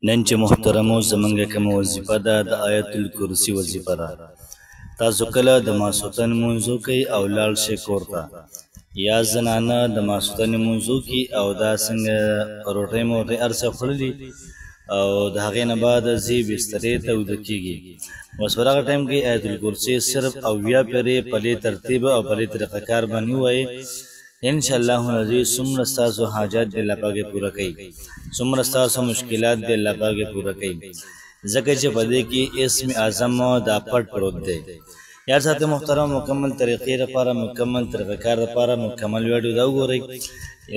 نن چې محترمو زمونږ کومه وظیفه ده د آیت الکرسي وظیفه ده. تاسو کله د ماسوتن منځو کوي او لاړ شئ کور ته، یا زنانه د ماسوتن منځو کوي او دا څنګه روټۍ موټۍ هر څه خوړلي او د هغې نه بعد ځي بسترې ته ویده کېږي. بس پر هغه ټایم کې آیت الکرسي صرف اویا پېرې په دې ترتیب او په دې طریقه کار باندې ووایئ، انشاءالله العزیز څومره ستاسو حاجات دی الله پاک پوره کوي، څومره ستاسو مشکلات دی الله پاک پوره کوي، ځکه چې په دې کې اسم اعظم دا پټ پروت دی. یار ساتي محترم، مکمل طریقې لپاره، مکمل طریقه کار لپاره مکمل ویډیو دا وګورئ.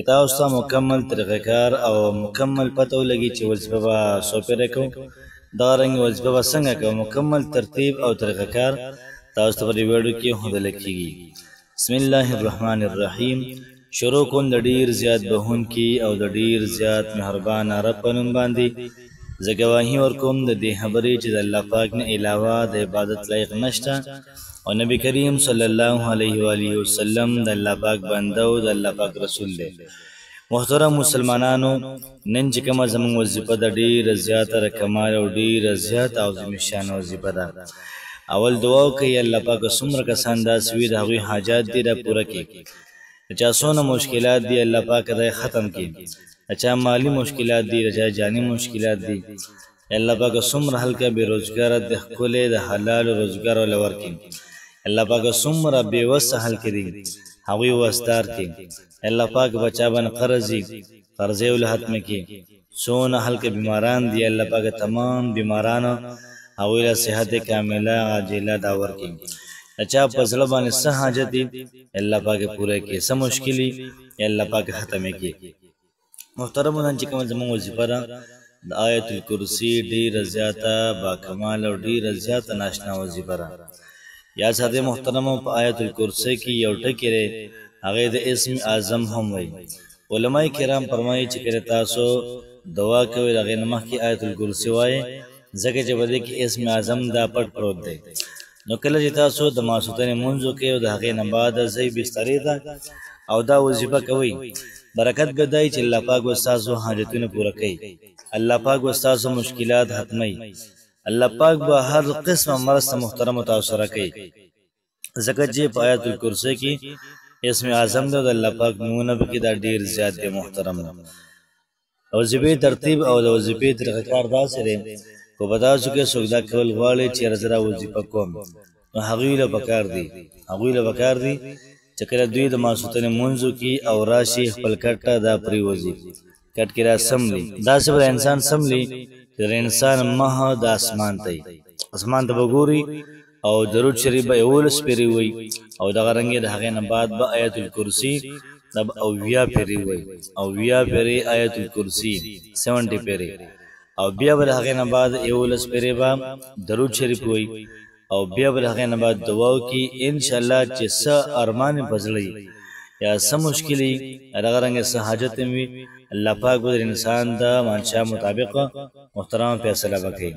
تاسو ته مکمل طریقه کار او مکمل پته ولګي چې وظیفه به څو پېرې کوو، دغه رنګ وظیفه به څنګه کوو، مکمل ترتیب او طریقه کار تاسو ته په دې ویډیو کې ښودل کېږي. بسم الله الرحمن الرحیم. شروع کوم د ډیر زیات بهونکي او د ډیر زیات مهربان رب په نوم باندې. زه ګواهي ورکوم د دې خبرې چې د الله پاک نه علاوه د عبادت لایق نشته او نبی کریم صلی الله علیه و آله وسلم د الله پاک بنده او د الله پاک رسول دی. محترم مسلمانانو، نن چې کومه زموږ وظیفه ده ډیره زیاته رقمال او ډیره زیاته عظیم الشان وظیفه ده. اول دعا وکړئ الله پاک څومره کسان داسې وي د هغوی حاجات دي را پوره کړي، د چا څونه مشکلات دي الله پاک دا ختم کړي، د چا مالی مشکلات دي، د چا جاني مشکلات دي الله پاک څومره حل کړه، بېروزګاره د ښکلې د حلالو روزګار وله ورکړي، الله پاک څومره بېوسه حل کړي هغوی وسدار کړي، الله پاک بچا باندې قرض وي قرض یې ولې ختمه کړي، څونه حل کړه بیماران دي الله پاک تمام بیمارانو هغوی له صحت کامله عاجله دا ورکړي، د چا په زړه باندې څه حاجت دي الله پاک پوره کړي، څه مشکل وي الله پاک ختمې کړي. محترمو، نن چې کومه زموږ وظیفه ده د آیت الکرسي ډېره زیاته باکمال او ډېره زیاته ناشنا وظیفه ده. یا ساتئ محترمو، په آیت الکرسي کې یو ټکی دی، هغې د اسم اعظم هم وایي. علماء کرام فرمایي چې کله تاسو دعا کوئ د هغې نه مخکې آیت الکرسي وایئ، ځکه چې په دې کې اسم اعظم دا پټ پروت دی. نو کله چې تاسو د ماسوتنې لمونځ وکئ او د هغې نه بعد ځئ بسترې ته او دا وظیفه کوئ، برکت به دا وي چې الله پاک به ستاسو حاجتونه پوره کوي، الله پاک به ستاسو مشکلات ختموي، الله پاک به هر قسمه مرسته محترمو تاسو سره کوي، ځکه چې په آیت الکرسي کې اسم اعظم دی او د الله پاک نومونه پکې دا ډېر زیات دی. محترم، وظیفې ترتیب او د وظیفې طریقه کار داسې دی، که په تاسو کې څوک دا کول غواړي چې یاره زه دا وظیفه کوم، نو هغوی له پکار دي چې کله دوی د ماسوتنې لمونځ وکړي او راشي خپل کټ ته دا پرېوځي، کټ کې را سملي، داسې به د انسان سملي چې د انسان مخ د اسمان ته وي، اسمان ته به ګوري او درود شریف به 11 پېرې وایي او دغه رنګې د هغې نه بعد به آیت الکرسي دا به 80 پېرې وایي، 80 پېرې آیت الکرسي 70 پېرې، او بیا به د هغې نه بعد 11 پېرې به درود شریف وایي او بیا به د هغې نه بعد دعا وکړي انشاءالله چې څه ارمان یې په زړه یا څه مشکل یي دغه رنګې څه حاجت یې وي الله پاک به د انسان د منشا مطابق محترمه فیصله به کوي.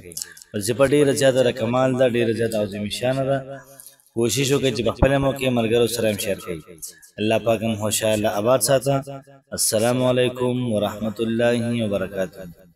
وظیفه ډېره زیاته رقمال ده، ډېره زیاته عظیم الشانه ده. کوشش وکړئ چې په خپله موقع ملګرو سره هم شیر کړئ. الله پاک هم خوشحاله آباد ساته. السلام علیکم ورحمة الله وبرکاته.